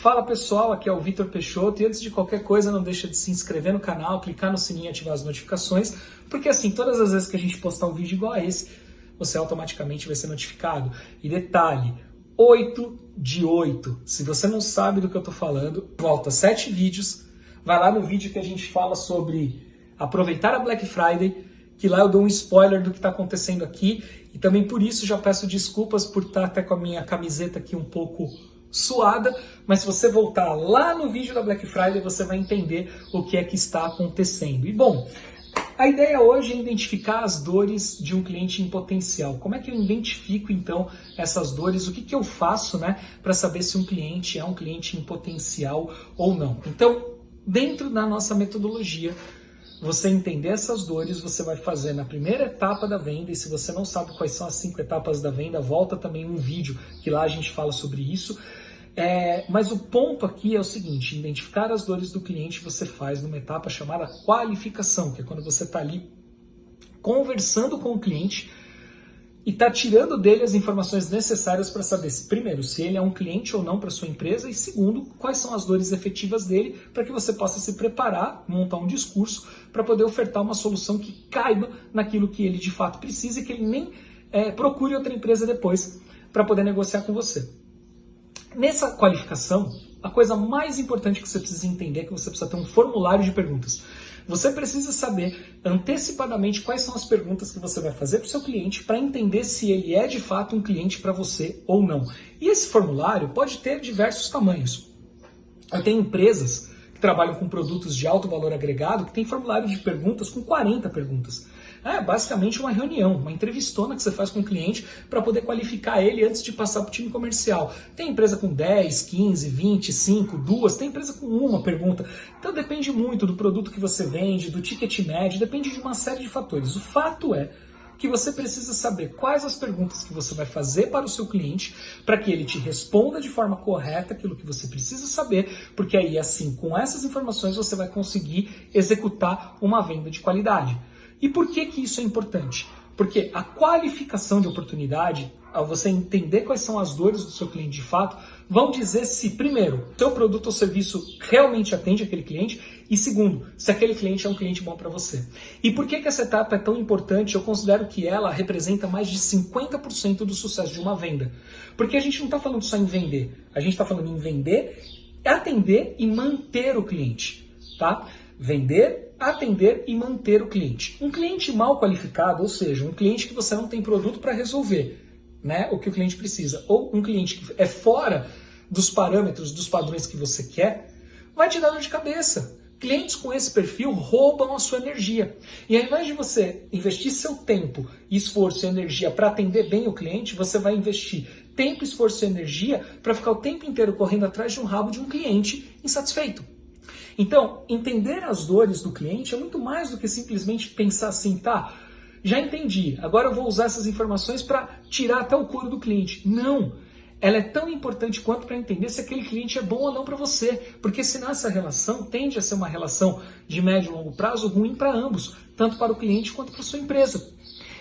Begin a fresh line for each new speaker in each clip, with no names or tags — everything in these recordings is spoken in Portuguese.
Fala pessoal, aqui é o Vitor Peixoto e antes de qualquer coisa não deixa de se inscrever no canal, clicar no sininho e ativar as notificações, porque assim, todas as vezes que a gente postar um vídeo igual a esse, você automaticamente vai ser notificado. E detalhe, 8 de 8, se você não sabe do que eu tô falando, volta 7 vídeos, vai lá no vídeo que a gente fala sobre aproveitar a Black Friday, que lá eu dou um spoiler do que está acontecendo aqui, e também por isso já peço desculpas por estar até com a minha camiseta aqui um pouco suada, mas se você voltar lá no vídeo da Black Friday, você vai entender o que é que está acontecendo. E bom, a ideia hoje é identificar as dores de um cliente em potencial. Como é que eu identifico então essas dores? O que que eu faço, para saber se um cliente é um cliente em potencial ou não? Então, dentro da nossa metodologia, você entender essas dores, você vai fazer na primeira etapa da venda, e se você não sabe quais são as 5 etapas da venda, volta também um vídeo que lá a gente fala sobre isso. Mas o ponto aqui é o seguinte: identificar as dores do cliente você faz numa etapa chamada qualificação, que é quando você está ali conversando com o cliente e está tirando dele as informações necessárias para saber, primeiro, se ele é um cliente ou não para sua empresa, e segundo, quais são as dores efetivas dele, para que você possa se preparar, montar um discurso para poder ofertar uma solução que caiba naquilo que ele de fato precisa e que ele nem procure outra empresa depois para poder negociar com você. Nessa qualificação, a coisa mais importante que você precisa entender é que você precisa ter um formulário de perguntas. Você precisa saber antecipadamente quais são as perguntas que você vai fazer para o seu cliente para entender se ele é de fato um cliente para você ou não. E esse formulário pode ter diversos tamanhos. Eu tenho empresas que trabalham com produtos de alto valor agregado que tem formulário de perguntas com 40 perguntas. É basicamente uma reunião, uma entrevistona que você faz com o cliente para poder qualificar ele antes de passar para o time comercial. Tem empresa com 10, 15, 20, 5, 2, tem empresa com uma pergunta. Então depende muito do produto que você vende, do ticket médio, depende de uma série de fatores. O fato é que você precisa saber quais as perguntas que você vai fazer para o seu cliente para que ele te responda de forma correta aquilo que você precisa saber, porque aí assim, com essas informações você vai conseguir executar uma venda de qualidade. E por que que isso é importante? Porque a qualificação de oportunidade, ao você entender quais são as dores do seu cliente de fato, vão dizer se, primeiro, seu produto ou serviço realmente atende aquele cliente, e segundo, se aquele cliente é um cliente bom para você. E por que que essa etapa é tão importante? Eu considero que ela representa mais de 50% do sucesso de uma venda. Porque a gente não está falando só em vender, a gente está falando em vender, atender e manter o cliente, tá? Vender, atender e manter o cliente. Um cliente mal qualificado, ou seja, um cliente que você não tem produto para resolver, o que o cliente precisa, ou um cliente que é fora dos parâmetros, dos padrões que você quer, vai te dar dor de cabeça. Clientes com esse perfil roubam a sua energia. E ao invés de você investir seu tempo, esforço e energia para atender bem o cliente, você vai investir tempo, esforço e energia para ficar o tempo inteiro correndo atrás de um rabo de um cliente insatisfeito. Então, entender as dores do cliente é muito mais do que simplesmente pensar assim, tá, já entendi, agora eu vou usar essas informações para tirar até o couro do cliente. Não, ela é tão importante quanto para entender se aquele cliente é bom ou não para você, porque senão essa relação tende a ser uma relação de médio e longo prazo ruim para ambos, tanto para o cliente quanto para a sua empresa.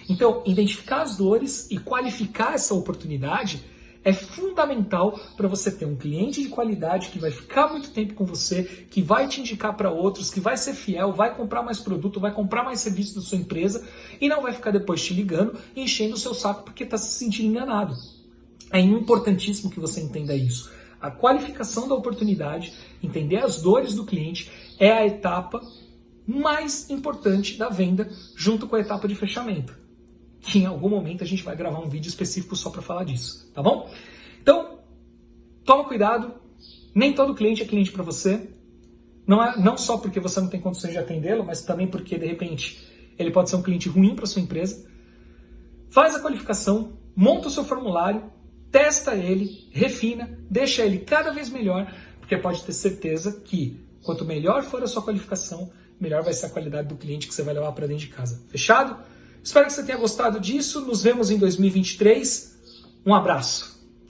Então, identificar as dores e qualificar essa oportunidade é fundamental para você ter um cliente de qualidade que vai ficar muito tempo com você, que vai te indicar para outros, que vai ser fiel, vai comprar mais produto, vai comprar mais serviço da sua empresa e não vai ficar depois te ligando e enchendo o seu saco porque está se sentindo enganado. É importantíssimo que você entenda isso. A qualificação da oportunidade, entender as dores do cliente, é a etapa mais importante da venda, junto com a etapa de fechamento. Que em algum momento a gente vai gravar um vídeo específico só para falar disso, tá bom? Então, toma cuidado, nem todo cliente é cliente para você, não só porque você não tem condições de atendê-lo, mas também porque, de repente, ele pode ser um cliente ruim para sua empresa. Faz a qualificação, monta o seu formulário, testa ele, refina, deixa ele cada vez melhor, porque pode ter certeza que quanto melhor for a sua qualificação, melhor vai ser a qualidade do cliente que você vai levar para dentro de casa. Fechado? Espero que você tenha gostado disso. Nos vemos em 2023. Um abraço.